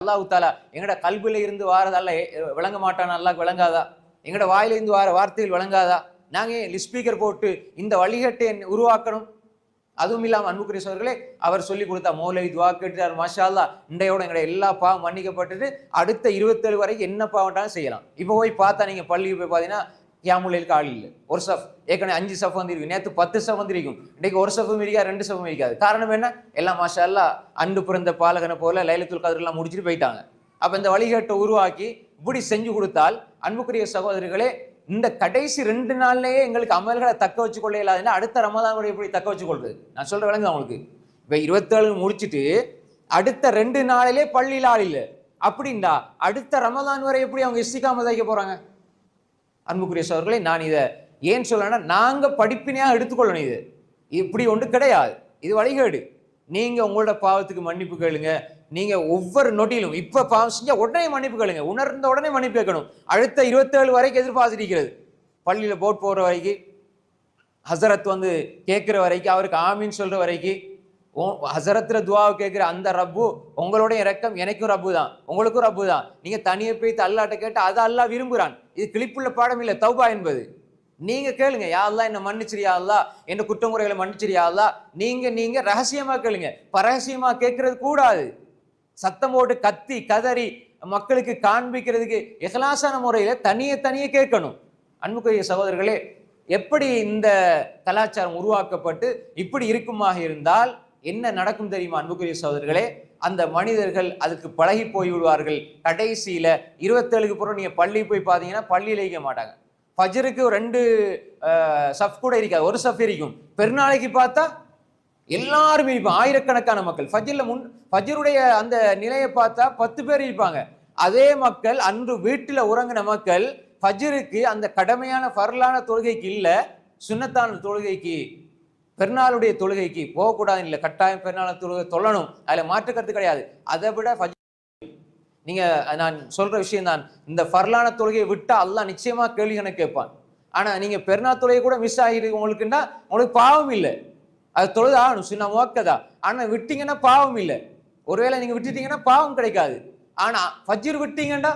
அல்லாஹ் தாலா எங்கட கல்வில இருந்து வாரதல்ல விளங்க மாட்டான், அல்லாஹ் விளங்காதா? எங்கட வாயில இருந்து வார வார்த்தைகள் விளங்காதா? நாங்க ஸ்பீக்கர் போட்டு இந்த வழிகட்டை உருவாக்கணும்? அதுவும் இல்லாம அன்புக்குரிய சகோதரர்களே, அவர் சொல்லி கொடுத்தா மௌலவி துவா கேட்டார், மாஷா அல்லாஹ் இண்டையோட எங்கட எல்லா பாவம் மன்னிக்கப்பட்டுட்டு அடுத்த 27 வரைக்கும் என்ன பாவம்ட்டாலும் செய்யலாம். இப்போ போய் பார்த்தா நீங்க பள்ளிக்கு போய் பார்த்தீங்கன்னா கியாமுல்லைலுக்கு ஆள் இல்லை. ஒரு சஃப் ஏற்கனவே 5 சஃப் வந்துருக்கு, நேற்று 10 சஃப் வந்திருக்கும், இன்னைக்கு ஒரு சஃபும் இருக்கா 2 சஃபும் இருக்காது. காரணம் என்ன? எல்லாம் மாஷா அல்லாஹ் அன்று பிறந்த பாலகனை போல லைலத்துல் கத்ர் எல்லாம் முடிச்சுட்டு போயிட்டாங்க. அப்ப இந்த வழிகாட்டை உருவாக்கி இப்படி செஞ்சு கொடுத்தால் அன்புக்குரிய சகோதரர்களே, இந்த கடைசி 2 நாள்லயே எங்களுக்கு அமல்களை தக்க வச்சு கொள்ள இல்லாதுன்னா அடுத்த ரமதான் எப்படி தக்க வச்சு கொள்றது? நான் சொல்ற விளங்குது அவங்களுக்கு. இப்ப 27 முடிச்சுட்டு அடுத்த 2 நாளிலே பள்ளியில் ஆள் இல்லை அப்படின்டா அடுத்த ரமதான் வரை எப்படி அவங்க இஸ்திகாமத் வைக்க போறாங்க? அன்புக்குரிய சகோதரர்களே, நான் இதை ஏன் சொல்லணும்னா, நாங்க படிப்பினையாக எடுத்துக்கொள்ளணும். இது இப்படி ஒன்று கிடையாது, இது வழிகேடு. நீங்க உங்களோட பாவத்துக்கு மன்னிப்பு கேளுங்க. நீங்க ஒவ்வொரு நொடியிலும் இப்ப பாவம் செஞ்சா உடனே மன்னிப்பு கேளுங்க, உணர்ந்த உடனே மன்னிப்பு கேட்கணும். அடுத்த 27 வரைக்கும் எதிர்பார்த்திருக்கிறது. பள்ளியில போட் போற வரைக்கும், ஹசரத் வந்து கேட்கிற வரைக்கும், அவருக்கு ஆமீன் சொல்ற வரைக்கும், ஹசரத்துல துவாவை கேட்கிற அந்த ரப்பு உங்களுடைய இரக்கம் எனக்கும் ரப்பு தான், உங்களுக்கும் ரப்பு தான். நீங்க தனியே போய் அல்லாட்ட கேட்டு அதை அல்லாஹ் விரும்புறான். இது கிளிப்புள்ள பாடம் இல்லை தௌபா என்பது. நீங்க கேளுங்க, யா அல்லாஹ் என்ன மன்னிச்சிரியா அல்லாஹ், என்ன குற்றமுறைகளை மன்னிச்சிரியா அல்லாஹ். நீங்க ரகசியமா கேளுங்க, பரகசியமா கேட்கறது கூடாது. சத்தம் போட்டு கத்தி கதறி மக்களுக்கு காண்பிக்கிறதுக்கு இஹ்லாஸான முறையில தனியே கேட்கணும். அன்புக்குரிய சகோதரர்களே, எப்படி இந்த கலாச்சாரம் உருவாக்கப்பட்டு இப்படி இருக்குமாக இருந்தால் என்ன நடக்கும் தெரியுமா? அன்புக்குரிய சகோதரர்களே, அந்த மனிதர்கள் அதுக்கு பழகி போய் விடுவார்கள். கடைசியில 27க்கு பிறகு நீங்க பள்ளி போய் பார்த்தீங்கன்னா பள்ளியில இருக்க மாட்டாங்க. ஃபஜ்ருக்கு 2 சஃப் கூட இருக்காது, ஒரு சஃப் இருக்கும். பெருநாளைக்கு பார்த்தா எல்லாரும் இருப்பாங்க, ஆயிரக்கணக்கான மக்கள். ஃபஜ்ருடைய அந்த நிலையை பார்த்தா 10 பேர் இருப்பாங்க. அதே மக்கள் அன்று வீட்டில் உறங்கின மக்கள் ஃபஜ்ருக்கு அந்த கடமையான ஃபர்லான தொழுகைக்கு இல்ல, சுன்னத்தான தொழுகைக்கு, பெருநாளுடைய தொழுகைக்கு போகக்கூடாது இல்லை, கட்டாயம் பெருநாள் தொழுகை தொழணும், அதுல மாற்று கருத்து கிடையாது. அதை விட நீங்க நான் சொல்ற விஷயம் தான், இந்த ஃபர்லான தொழுகையை விட்டா அல்லாஹ் நிச்சயமா கேள்வி கணக்கு கேட்பான். ஆனா நீங்க பெருநாள் தொழுகை கூட மிஸ் ஆகிருக்கு உங்களுக்குன்னா உங்களுக்கு பாவம் இல்லை, அது தொழுது ஆகணும், சுன்னா முவக்கதா. ஆனா விட்டீங்கன்னா பாவம் இல்லை. ஒருவேளை நீங்க விட்டுட்டீங்கன்னா பாவம் கிடைக்காது. ஆனா ஃபஜ்ர் விட்டீங்கன்னா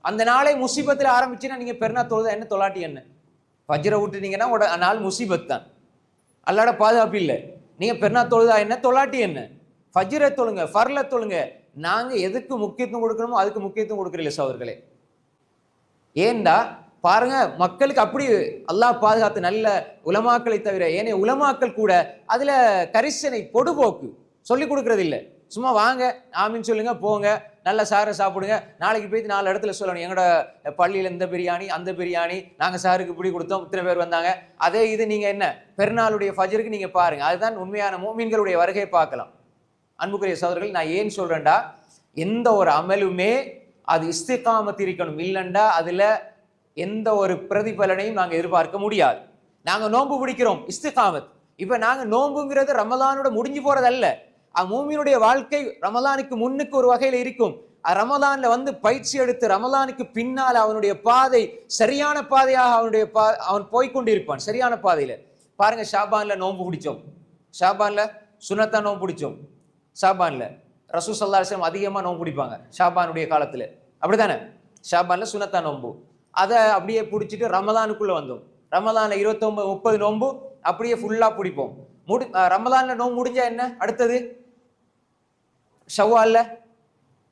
அந்த நாளை முசீபத்துல ஆரம்பிச்சுன்னா நீங்க பெருநாள் தொழுதா என்ன, தொலாட்டி என்ன? ஃபஜ்ரை விட்டுட்டீங்கன்னா நாள் முசீபத் தான், அல்லாட பாதுகாப்பு இல்லை. நீங்க பெருநாள் தொழுதா என்ன, தொலாட்டி என்ன? ஃபஜ்ரை தொழுங்க, ஃபர்ல தொழுங்க. நாங்க எதுக்கு முக்கியத்துவம் கொடுக்கணுமோ அதுக்கு முக்கியத்துவம் கொடுக்கறீங்க சகோதரர்களே. ஏண்டா பாருங்க, மக்களுக்கு அப்படி அல்லாஹ் பாதுகாத்து நல்ல உலமாக்களை தவிர ஏனைய உலமாக்கள் கூட அதுல கரிசனை பொடுபோக்கு சொல்லி கொடுக்கறது இல்லை. சும்மா வாங்க ஆமீன் சொல்லுங்க போங்க, நல்ல சாரை சாப்பிடுங்க, நாளைக்கு போய் 4 இடத்துல சொல்லணும் எங்களோட பள்ளியில இந்த பிரியாணி அந்த பிரியாணி, நாங்க சாருக்கு இப்படி கொடுத்தோம், இத்தனை பேர் வந்தாங்க. அதே இது நீங்க என்ன பெருநாளுடைய ஃபஜ்ருக்கு நீங்க பாருங்க, அதுதான் உண்மையான மூமின்களுடைய வருகையை பார்க்கலாம். அன்புக்குரிய சகோதரர்கள், நான் ஏன் சொல்றேன்டா, எந்த ஒரு அமலுமே அது இஸ்திகாமத் இருக்கணும், இல்லைண்டா அதுல எந்த ஒரு பிரதிபலனையும் நாங்க எதிர்பார்க்க முடியாது. நாங்க நோன்பு பிடிக்கிறோம், இஸ்திகாமத். இப்ப நாங்க நோன்புங்கிறது ரமலானோட முடிஞ்சு போறதல்ல. மூமினுடைய வாழ்க்கை ரமலானுக்கு முன்னுக்கு ஒரு வகையில இருக்கும். ரமலான்ல வந்து பயிற்சி எடுத்து ரமலானுக்கு பின்னால் அவனுடைய பாதை சரியான பாதையாக அவன் போய்கொண்டிருப்பான், சரியான பாதையில. பாருங்க, ஷாபான்ல நோன்பு பிடிச்சோம், ஷாபான்ல சுனத்தா நோன்பு பிடிச்சோம். ஷாபான்ல ரசூல் ஸல்லல்லாஹு அலைஹி வஸல்லம் அதிகமா நோன்பு பிடிப்பாங்க ஷாபானுடைய காலத்துல, அப்படித்தானே? ஷாபான்ல சுனத்தா நோன்பு, அதை அப்படியே பிடிச்சிட்டு ரமலானுக்குள்ள வந்தோம். ரமலான்ல 29 30 நோன்பு அப்படியே ஃபுல்லா பிடிப்போம். ரமலான்ல நோன்பு முடிஞ்சா என்ன அடுத்தது? ஷவ்வால்ல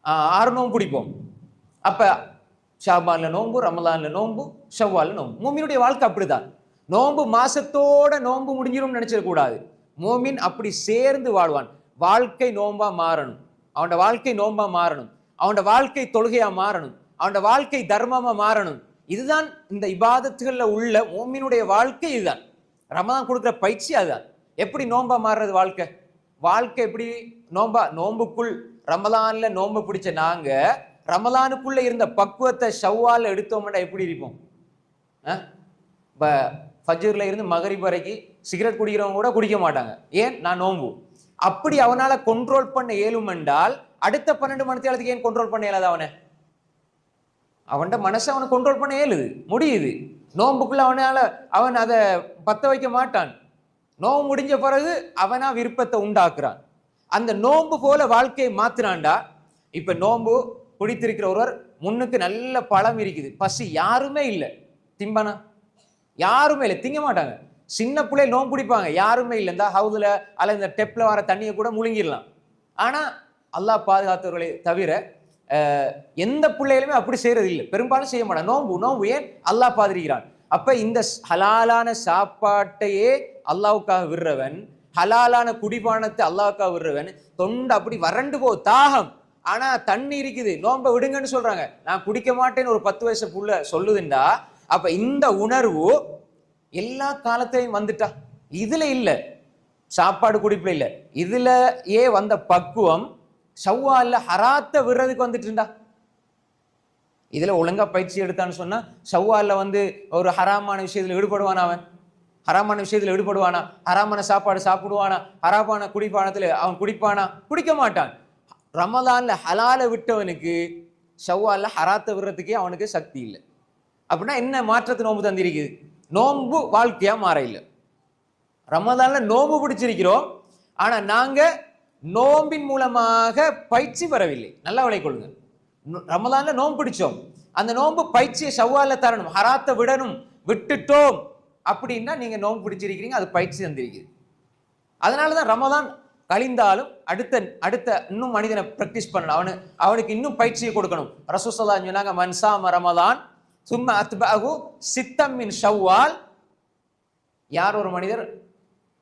6 நோன்பு பிடிப்போம். அப்ப ஷாபான்ல நோன்பு, ரமலான்ல நோன்பு, ஷவ்வால்ல நோன்பு. மூமினுடைய வாழ்க்கை அப்படிதான். நோன்பு மாசத்தோட நோன்பு முடிஞ்சிடும் நினைச்சிட கூடாது. மூமின் அப்படி சேர்ந்து வாழ்வான். வாழ்க்கை நோன்பா மாறணும், அவனோட வாழ்க்கை நோன்பா மாறணும், அவனோட வாழ்க்கை தொழுகையா மாறணும், அவனோட வாழ்க்கை தர்மமா மாறணும். இதுதான் இந்த இபாதத்துகள்ல உள்ள மூமினுடைய வாழ்க்கை. இதுதான் ரமலான் கொடுக்குற பயிற்சி. அதுதான் எப்படி நோன்பா மாறுறது வாழ்க்கை. வாழ்க்கை எப்படி நோன்புக்குள் ரமலான்ல நோன்பு பிடிச்ச நாங்க ரமலானுக்குள்ள இருந்த பக்குவத்தை ஷவ்வால்ல எடுத்தோம்னா எப்படி இருப்போம்? ஃபஜ்ர்ல இருந்து மகரிப் வரைக்கும் சிகரெட் குடிக்கிறவங்க கூட குடிக்க மாட்டாங்க. ஏன்? நான் நோன்பு. அப்படி அவனால கண்ட்ரோல் பண்ண இயலும் என்றால் அடுத்த 12 மணி நேரத்துக்கு ஏன் கண்ட்ரோல் பண்ண இயலாது? அவன் மனசை அவனை கண்ட்ரோல் பண்ண இயலுது, முடியுது. நோன்புக்குள்ள அவன் அதை பத்த வைக்க மாட்டான். நோன்பு முடிஞ்ச பிறகு அவனா விருப்பத்தை உண்டாக்குறான். அந்த நோன்பு போல வாழ்க்கையை மாத்தினான்டா. இப்ப நோன்பு பிடித்திருக்கிற ஒருவர் முன்னுக்கு நல்ல பழம் இருக்குது, பசி யாருமே இல்லை, திம்பானா? யாருமே இல்லை, திங்க மாட்டாங்க. சின்ன பிள்ளை நோம்பு பிடிப்பாங்க, யாருமே இல்லை. இந்த ஹவுதுல அல்ல இந்த டெப்ல வர தண்ணியை கூட முழுங்கிடலாம். ஆனா அல்லாஹ் பாதுகாத்தவர்களை தவிர எந்த பிள்ளைகளுமே அப்படி செய்யறது இல்லை, பெரும்பாலும் செய்ய மாட்டாங்க. நோம்பு ஏன்? அல்லாஹ் பாதிரிக்கிறான். அப்ப இந்த ஹலாலான சாப்பாட்டையே அல்லாவுக்காக விடுறவன், ஹலாலான குடிபானத்தை அல்லாவுக்காக விடுறவன், தொண்டு அப்படி வறண்டு போ, தாகம், ஆனா தண்ணி இருக்குது, நோம்ப விடுங்கன்னு சொல்றாங்க, நான் குடிக்க மாட்டேன்னு ஒரு 10 வயசு புள்ள சொல்லுதுண்டா, அப்ப இந்த உணர்வு எல்லா காலத்தையும் வந்துட்டா. இதுல இல்ல சாப்பாடு குடிப்புல இல்ல, இதுல வந்த பக்குவம் ஷவ்வால்ல ஹராத்த விடுறதுக்கு வந்துட்டுண்டா. இதுல ஒழுங்கா பயிற்சி எடுத்தான்னு சொன்னா ஷவ்வால்ல ஒரு ஹராமான விஷயத்துல ஈடுபடுவானா? அவன் ஹராமான விஷயத்துல ஈடுபடுவானா? ஹராமான சாப்பாடு சாப்பிடுவானா? ஹராமான குடிப்பானத்துல அவன் குடிப்பானா? குடிக்க மாட்டான். ரமலான்ல ஹலால விட்டவனுக்கு ஷவ்வால்ல ஹராத்த விடுறதுக்கே அவனுக்கு சக்தி இல்லை. அப்படின்னா என்ன மாற்றத்தை நோம்பு தந்திருக்குது? நோம்பு வாழ்க்கையா மாற இல்லை. ரமலான்ல நோம்பு பிடிச்சிருக்கிறோம், ஆனா நாங்க நோம்பின் மூலமாக பயிற்சி பெறவில்லை. நல்லா விளை கொள்ளுங்க. ரமலான்ல நோம்பு பிடிச்சோம், அந்த நோம்பு பயிற்சியை ஷவ்வால்ல தரணும், ஹராத்த விடணும், விட்டுட்டோம் அப்படின்னா நீங்க நோம்பு பிடிச்சிருக்கிறீங்க, அது பயிற்சி தந்திருக்குது. அதனாலதான் ரமலான் கழிந்தாலும் அடுத்த இன்னும் மனிதனை பிராக்டிஸ் பண்ணணும், அவனுக்கு இன்னும் பயிற்சியை கொடுக்கணும். ரசூலுல்லாஹி ஸல்லல்லாஹு அலைஹி வஸல்லம் சொன்னாங்க, மன் ஸாம ரமலான் சும்ம அத்பஅஹு சித்தம் மின் ஷவ்வால். யார் ஒரு மனிதர்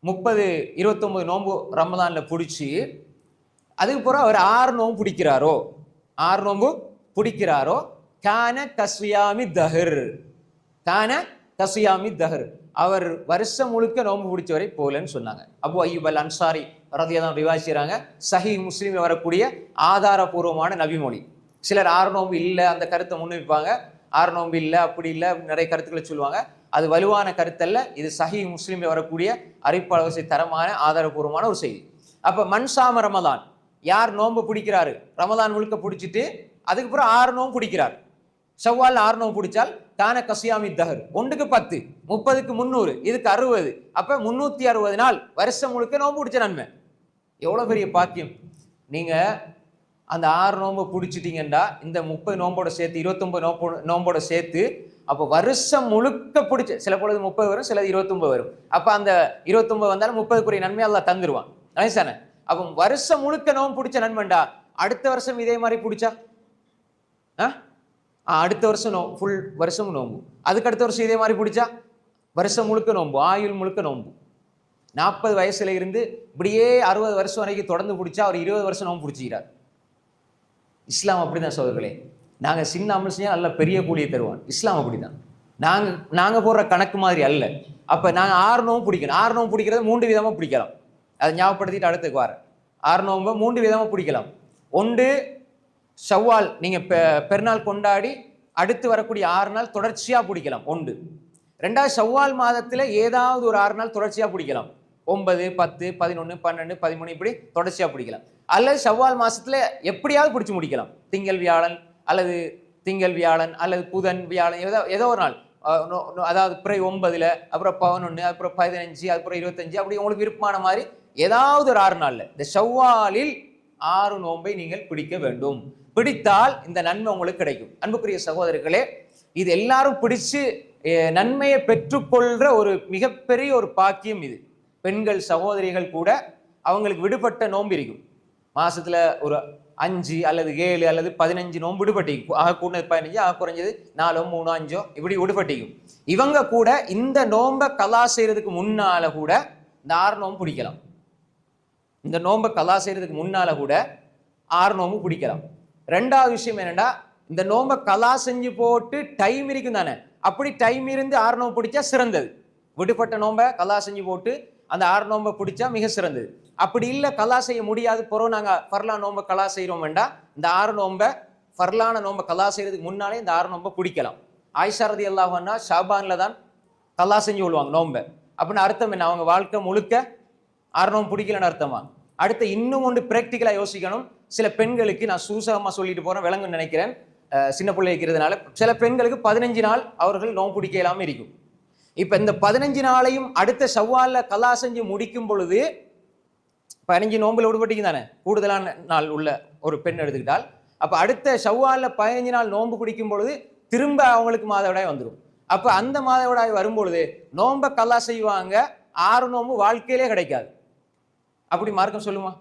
29 நோம்பு ரமலான்ல பிடிச்சி அதுக்கு பிறகு அவர் 6 நோம்பு பிடிக்கிறாரோ கான கஸ்வியாமி தஹர், கான கஸ்வியாமி தஹர், அவர் வருஷம் முழுக்க நோம்பு பிடிச்சவரை போலன்னு சொன்னாங்க. அபு அய்யூப் அல் அன்சாரி ரலியல்லாஹு ரிவாய் செய்றாங்க, சஹீஹ் முஸ்லிம்ல வரக்கூடிய ஆதாரபூர்வமான நபிமொழி. சிலர் 6 நோம்பு இல்லை அந்த கருத்தை முன்வைப்பாங்க, 6 நோம்பு இல்லை அப்படி இல்லை நிறைய கருத்துக்களை சொல்லுவாங்க. அது வலுவான கருத்தல்ல, இது சஹீஹ் முஸ்லிம்ல வரக்கூடிய அறிவிப்பாளர் தரமான ஆதாரபூர்வமான ஒரு செய்தி. அப்ப மன்சாம ரமலான், யார் நோம்பு பிடிக்கிறாரு, ரமலான் முழுக்க பிடிச்சிட்டு அதுக்கப்புறம் 6 நோம்பு பிடிக்கிறார், ஷவ்வால் 6 நோம்பு பிடிச்சால் தான கசியாமி தஹர், 1க்கு 10, 30க்கு 300, இதுக்கு 60, அப்ப 360 நாள் வருஷம் முழுக்க நோம்பு பிடிச்ச நன்மை. எவ்வளவு பெரிய பாக்கியம்! நீங்க அந்த 6 நோம்பு பிடிச்சிட்டீங்கன்னா இந்த 30 நோம்போட சேர்த்து 29 நோம்போட சேர்த்து, அப்போ வருஷம் முழுக்க பிடிச்ச, சில பொழுது 30 வரும், சிலது 29 வரும். அப்ப அந்த 29 வந்தாலும் 30க்குரிய நன்மை அல்லாஹ் தந்துருவான். நைசானே? அப்போ வருஷம் முழுக்க நோம்பு பிடிச்ச நன்மைண்டா, அடுத்த வருஷம் இதே மாதிரி பிடிச்சா அடுத்த வருஷம் ஃபுல் வருஷம் நோம்பு, அதுக்கு அடுத்த வருஷம் இதே மாதிரி பிடிச்சா வருஷம் முழுக்க நோம்பு, ஆயுள் முழுக்க நோம்பு. 40 வயசுல இருந்து இப்படியே 60 வருஷம் வரைக்கும் தொடர்ந்து பிடிச்சா அவர் 20 வருஷம் நோம்பு பிடிச்சிக்கிறார். இஸ்லாம் அப்படிதான் சோதர்களே. நாங்க சின்ன அமல் செஞ்சா நல்ல பெரிய கூலியை தருவான். இஸ்லாம் அப்படிதான். நாங்க போடுற கணக்கு மாதிரி அல்ல. அப்ப நாங்க 6 நோம்பு பிடிக்கணும். 6 நோம்பு பிடிக்கிறது 3 விதமா பிடிக்கலாம். அதை ஞாபகப்படுத்திட்டு அடுத்துக்கு வர 6 நோம்பு 3 விதமா பிடிக்கலாம். ஒன்று, ஷவ்வால் நீங்க பெருநாள் கொண்டாடி அடுத்து வரக்கூடிய 6 நாள் தொடர்ச்சியா பிடிக்கலாம், ஒன்று. 2வது, ஷவ்வால் மாதத்துல ஏதாவது ஒரு 6 நாள் தொடர்ச்சியா பிடிக்கலாம், 9, 10, 11, 12, 13 இப்படி தொடர்ச்சியா பிடிக்கலாம். அல்லது ஷவ்வால் மாசத்துல எப்படியாவது பிடிச்சு முடிக்கலாம், திங்கள் வியாழன் அல்லது புதன் வியாழன், ஏதோ ஒரு நாள், அதாவது பிறை 9ல, அப்புறம் 11, அப்புறம் 15, அப்புறம் 25, அப்படி உங்களுக்கு விருப்பமான மாதிரி ஏதாவது ஒரு 6 நாள்ல இந்த ஷவ்வாலில் 6 நோன்பை நீங்கள் பிடிக்க வேண்டும். பிடித்தால் இந்த நன்மை உங்களுக்கு கிடைக்கும். அன்புக்குரிய சகோதரர்களே, இது எல்லாரும் பிடிச்சு நன்மையை பெற்றுக்கொள்ற ஒரு மிகப்பெரிய ஒரு பாக்கியம் இது. பெண்கள் சகோதரிகள் கூட அவங்களுக்கு விடுபட்ட நோன்பு இருக்கும். மாசத்துல ஒரு 5 அல்லது 7 அல்லது 15 நோன்பு விடுபட்டிக்கும். ஆக கூடது 15, ஆக குறைஞ்சது 4, 3, 5 இப்படி விடுபட்டிக்கும். இவங்க கூட இந்த நோன்பை கலா செய்யறதுக்கு முன்னால கூட இந்த 6 நோன்பு பிடிக்கலாம். இந்த நோன்பை கலா செய்யறதுக்கு முன்னால கூட 6 நோன்பு பிடிக்கலாம். 2வது விஷயம் என்னன்னா, இந்த நோன்பை கலா செஞ்சு போட்டு டைம் இருக்கும் தானே, அப்படி டைம் இருந்து 6 நோன்பு பிடிச்சா சிறந்தது. விடுபட்ட நோன்பை கலா செஞ்சு போட்டு அந்த 6 நோன்பை பிடிச்சா மிக சிறந்தது. அப்படி இல்லை, கலா செய்ய முடியாது, பிறகு நாங்க ஃபர்லா நோன்பை கலா செய்யறோம் வேண்டாம், இந்த 6 நோன்பை ஃபர்லான நோன்பை கலா செய்யறதுக்கு முன்னாலே இந்த 6 நோன்பை பிடிக்கலாம். ஆயிஷா ரலியல்லாஹு அன்ஹா ஷாபான்ல தான் கலா செஞ்சு கொள்வாங்க நோன்பை. அப்படின்னு அர்த்தம் என்ன? அவங்க வாழ்க்கை முழுக்க 6 நோன்பு பிடிக்கலன்னு அர்த்தமா? அடுத்து இன்னும் ஒன்று பிராக்டிக்கலா யோசிக்கணும். சில பெண்களுக்கு, நான் சூசகமா சொல்லிட்டு போறேன், விளங்குன்னு நினைக்கிறேன், சின்ன பிள்ளை இருக்கிறதுனால, சில பெண்களுக்கு 15 நாள் அவர்கள் நோன்பு பிடிக்க இல்லாம இருக்கும். இப்ப இந்த 15 நாளையும் அடுத்த ஷவ்வால்ல கலா செஞ்சு முடிக்கும் பொழுது 15 நோன்புல விடுபட்டீங்க தானே, கூடுதலான நாள் உள்ள ஒரு பெண் எடுத்துக்கிட்டால் அப்ப அடுத்த ஷவ்வால்ல 15 நாள் நோன்பு பிடிக்கும் பொழுது திரும்ப அவங்களுக்கு மாதவிடாய் வந்துடும். அப்ப அந்த மாதவிடாய் வரும்பொழுது நோன்பை கல்லா செய்வாங்க. 6 நோன்பு வாழ்க்கையிலே கிடைக்காது. அப்படி மார்க்கம் சொல்லுமா?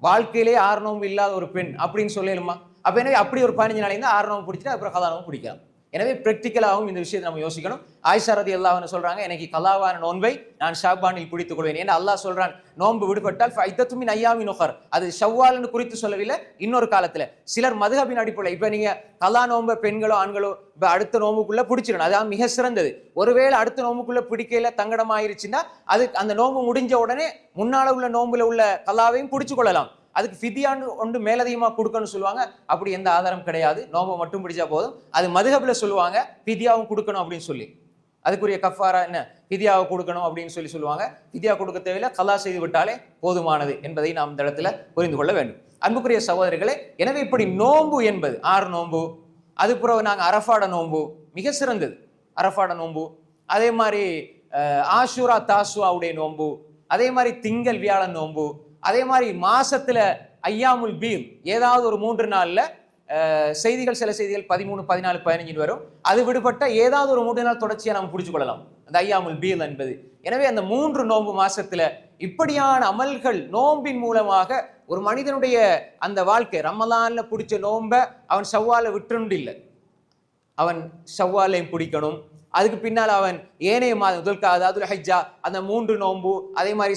வாழ்க்கையிலே 6 நோன்பு இல்லாத ஒரு பெண் அப்படின்னு சொல்லலுமா? அப்ப எனவே அப்படி ஒரு 15 நாளைக்கு 6 நோன்பு பிடிச்சிட்டு அப்புறம் கலா நோன்பு பிடிக்கலாம். எனவே பிராக்டிக்கலாகவும் இந்த விஷயத்தை நம்ம யோசிக்கணும். ஆயிஷா ரலியல்லாஹு அன்ஹா சொல்றாங்க, எனக்கு கலாவான நோன்பை நான் ஷாபானில் பிடித்துக் கொள்வேன். ஏன்னா அல்லாஹ் சொல்றான், நோன்பு விடுபட்டால் ஃபைத்தத்து மின் அய்யாமின் உஹர், அது ஷவ்வால்னு குறித்து சொல்லவில்லை, இன்னொரு காலத்துல. சிலர் மதுஹபின் அடிப்படையில் இப்ப நீங்க கலா நோன்பை பெண்களோ ஆண்களோ இப்ப அடுத்த நோம்புக்குள்ள பிடிச்சிடணும், அதான் மிக சிறந்தது. ஒருவேளை அடுத்த நோம்புக்குள்ள பிடிக்கல தங்கடம் ஆயிருச்சுன்னா அது அந்த நோம்பு முடிஞ்ச உடனே முன்னால உள்ள நோம்புல உள்ள கலாவையும் பிடிச்சு கொள்ளலாம். அதுக்கு ஃபிதியான்னு ஒன்று மேலதிகமாக கொடுக்கணும்னு சொல்லுவாங்க. அப்படி எந்த ஆதாரம் கிடையாது. நோம்பை மட்டும் பிடிச்சா போதும். அது மதுஹப்ல சொல்லுவாங்க ஃபிதியாவும் கொடுக்கணும் அப்படின்னு சொல்லி. அதுக்குரிய கஃபாரா என்ன, ஃபிதியாவை கொடுக்கணும் அப்படின்னு சொல்லுவாங்க. ஃபிதியா கொடுக்க தேவையில்லை, கலா செய்து விட்டாலே போதுமானது என்பதை நாம் இந்த இடத்துல புரிந்து கொள்ள வேண்டும். அன்புக்குரிய சகோதரர்களே, எனவே இப்படி நோன்பு என்பது 6 நோன்பு, அது பிறகு நாங்கள் அரஃபாட நோன்பு மிக சிறந்தது. அரஃபாட நோன்பு, அதே மாதிரி ஆஷூரா தாசுவாவுடைய நோன்பு, அதே மாதிரி திங்கள் வியாழன் நோன்பு, அதே மாதிரி மாசத்துல ஐயாமுல் பீல் ஏதாவது ஒரு 3 நாள்ல செய்திகள், சில செய்திகள் 13, 14, 15 வரும். அது விடுபட்ட ஏதாவது ஒரு 3 நாள் தொடர்ச்சியா நம்ம பிடிச்சு கொள்ளலாம் அந்த ஐயாமுல் பீல் என்பது. எனவே அந்த 3 நோன்பு மாசத்துல இப்படியான அமல்கள் நோம்பின் மூலமாக ஒரு மனிதனுடைய அந்த வாழ்க்கை, ரமலான்ல பிடிச்ச நோம்ப அவன் ஷவ்வால விட்டுண்டு இல்லை, அவன் ஷவ்வாலையும் பிடிக்கணும். அதுக்கு பின்னால் அவன் ஏனைய மாதம் துல்காதா, துல்ஹிஜ்ஜா, அந்த 3 நோன்பு, அதே மாதிரி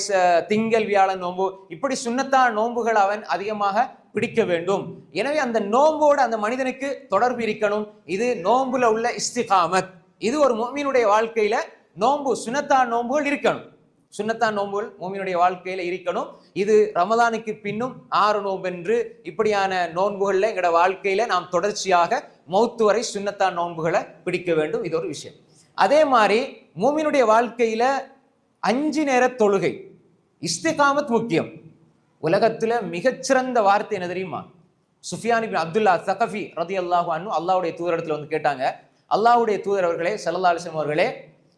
திங்கள் வியாழன் நோன்பு, இப்படி சுன்னத்தான நோன்புகள் அவன் அதிகமாக பிடிக்க வேண்டும். எனவே அந்த நோம்போடு அந்த மனிதனுக்கு தொடர்பு இருக்கணும். இது நோன்புல உள்ள இஸ்திகாமத். இது ஒரு முஃமினுடைய வாழ்க்கையில நோன்பு, சுன்னத்தான நோன்புகள் இருக்கணும். சுன்னத்தான் நோன்புகள் முஃமினுடைய வாழ்க்கையில இருக்கணும். இது ரமலானுக்கு பின்னும் 6 நோன்பு என்று இப்படியான நோன்புகள்ல எங்களோட வாழ்க்கையில நாம் தொடர்ச்சியாக மௌத்து வரை சுன்னத்தான் நோன்புகளை பிடிக்க வேண்டும். இது ஒரு விஷயம். அதே மாதிரி முஃமினுடைய வாழ்க்கையில 5 நேர தொழுகை, இஸ்திகாமத் முக்கியம். உலகத்துல மிகச்சிறந்த வார்த்தை என்ன தெரியுமா? சுஃபியான் இப்னு அப்துல்லா ஸகஃபி ரலியல்லாஹு அன்ஹு அல்லாஹ்வுடைய தூதரிடத்துல வந்து கேட்டாங்க, அல்லாஹ்வுடைய தூதர் அவர்களே, ஸல்லல்லாஹு அலைஹி வஸல்லம் அவர்களே,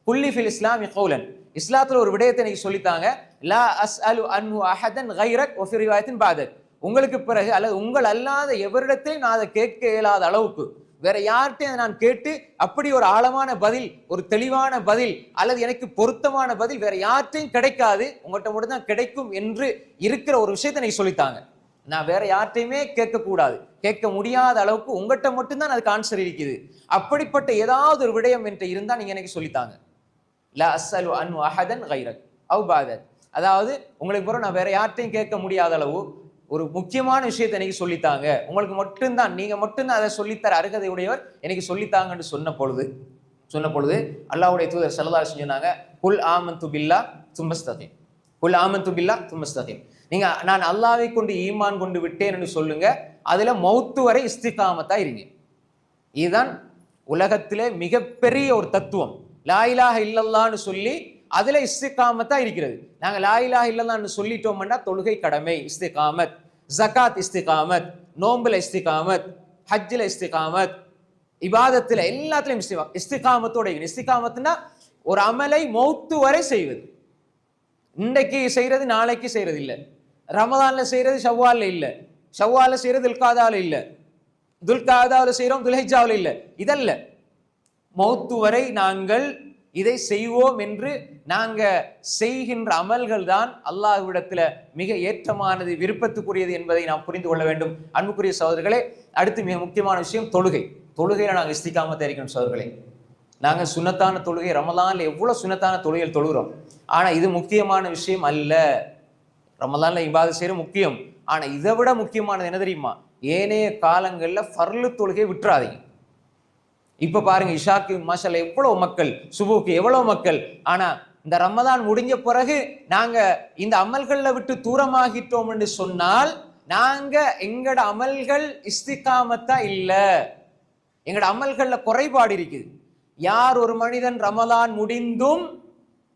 குல்லி ஃபில் இஸ்லாமி கௌலன், இஸ்லாத்துல ஒரு விடயத்தை எனக்கு சொல்லித்தாங்க, லா அஸ்அலு அன்ஹு அஹதன் கைரக் வ ஃபி ரிவாயத்தின் பஅதக், உங்களுக்கு பிறகு அல்லது உங்கள் அல்லாத எவரிடத்திலும் நான் அதை கேட்க இயலாத அளவுக்கு வேற யார்கிட்டையும் நான் கேட்டு அப்படி ஒரு ஆழமான பதில், ஒரு தெளிவான பதில், அல்லது எனக்கு பொருத்தமான பதில் வேற யார்கிட்டையும் கிடைக்காது, உங்கள்கிட்ட மட்டும் தான் கிடைக்கும் என்று இருக்கிற ஒரு விஷயத்தை எனக்கு சொல்லித்தாங்க. நான் வேற யார்கிட்டையுமே கேட்கக்கூடாது, கேட்க முடியாத அளவுக்கு உங்கள்கிட்ட மட்டும்தான் அதுக்கு ஆன்சர் இருக்குது. அப்படிப்பட்ட ஏதாவது ஒரு விடயம் என்று இருந்தால் நீங்க எனக்கு சொல்லித்தாங்க. லா அஸ்அலு அன்ஹு அஹதன் கைரக் அவ் பஅதக், அதாவது உங்களுக்கு பிறகு நான் வேற யார்கிட்டையும் கேட்க முடியாத அளவு ஒரு முக்கியமான விஷயத்தை எனக்கு சொல்லித்தாங்க, உங்களுக்கு மட்டும்தான், நீங்க மட்டும்தான் அதை சொல்லித்தர அருகதை உடையவர், எனக்கு சொல்லித்தாங்கன்னு சொன்ன பொழுது அல்லாஹ்வுடைய தூதர் ஸல்லல்லாஹு அலைஹி வஸல்லம் சொன்னாங்க, குல் ஆமன்து பில்லாஹ் தும்மஸ்தகீம், குல் ஆமன்து பில்லாஹ் தும்மஸ்தகீம், நீங்க நான் அல்லாஹ்வை கொண்டு ஈமான் கொண்டு விட்டேன் என்று சொல்லுங்க, அதுல மௌத்து வரை இஸ்திகாமத்தா இருங்க. இதுதான் உலகத்திலே மிகப்பெரிய ஒரு தத்துவம். லா இலாஹ இல்லல்லாஹ்னு சொல்லி அதுல இஸ்திகாமத்தா இருக்கிறது. நாங்க லா இலாஹ இல்லல்லாஹ்னு சொல்லிட்டோம்னா தொழுகை கடமை இஸ்திகாமத், ஜகாத் இஸ்திகாமத், நோம்புல இஸ்திகாமத், ஹஜ்ஜில இஸ்திகாமத், இபாதத்துல எல்லாத்துலயும் இஸ்திகாமத்தோட. இஸ்திகாமத்னா ஒரு அமலை மௌத்து வரை செய்வது. இன்றைக்கு செய்யறது நாளைக்கு செய்யறது இல்லை, ரமலான்ல செய்யறது ஷவ்வால்ல இல்ல, ஷவ்வால்ல செய்யறது துல்காதால இல்ல, துல்காதாவில் செய்யறோம் துல்ஹிஜ்ஜாவில் இல்ல, இதல்ல. மௌத்து வரை நாங்கள் இதை செய்வோம் என்று நாங்க செய்கின்ற அமல்கள் தான் அல்லாஹ்விடத்துல மிக ஏற்றமானது, விருப்பத்துக்குரியது என்பதை நாம் புரிந்து கொள்ள வேண்டும். அன்புக்குரிய சகோதரர்களே, அடுத்து மிக முக்கியமான விஷயம் தொழுகை. தொழுகையில நாங்கள் இஸ்திகாமத்தா இருக்கணும் சகோதரர்களே. நாங்கள் சுன்னத்தான தொழுகை, ரமலான்ல எவ்வளவு சுன்னத்தான தொழுகைகள் தொழுகிறோம், ஆனா இது முக்கியமான விஷயம் அல்ல. ரமலான்ல இபாதத் செய்யறது முக்கியம், ஆனா இதை விட முக்கியமானது என்ன தெரியுமா? ஏனைய காலங்கள்ல ஃபர்லு தொழுகை விட்டுறாதீங்க. இப்ப பாருங்க, இஷாக்கு மாஷால்ல எவ்வளவு மக்கள், சுபுக்கு எவ்வளவு மக்கள், ஆனா இந்த ரமதான் முடிஞ்ச பிறகு நாங்க இந்த அமல்கள்ல விட்டு தூரமாகிட்டோம் என்று சொன்னால் நாங்க எங்கட அமல்கள் இஸ்திகாமத்தா இல்ல, எங்கட அமல்கள்ல குறைபாடு இருக்குது. யார் ஒரு மனிதன் ரமலான் முடிந்தும்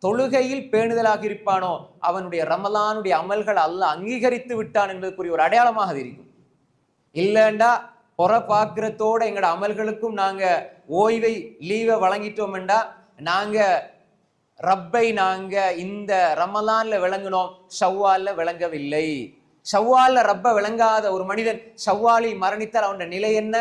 தொழுகையில் பேணுதலாக இருப்பானோ அவனுடைய ரமலானுடைய அமல்கள் அல்லாஹ் அங்கீகரித்து விட்டான் என்பதற்குரிய ஒரு அடையாளமாக இருக்கும். இல்லைண்டா பொற பாக்குறதோட எங்களோட அமல்களுக்கும் நாங்க ஓய்வை லீவை வழங்கிட்டோம்டா நாங்க ரப்பை நாங்க இந்த ரமலான்ல விளங்கினோம், ஷவ்வால்ல விளங்கவில்லை. ஷவ்வால்ல ரப்ப விளங்காத ஒரு மனிதன் ஷவ்வாலில் மரணித்தால் அவனுடைய நிலை என்ன?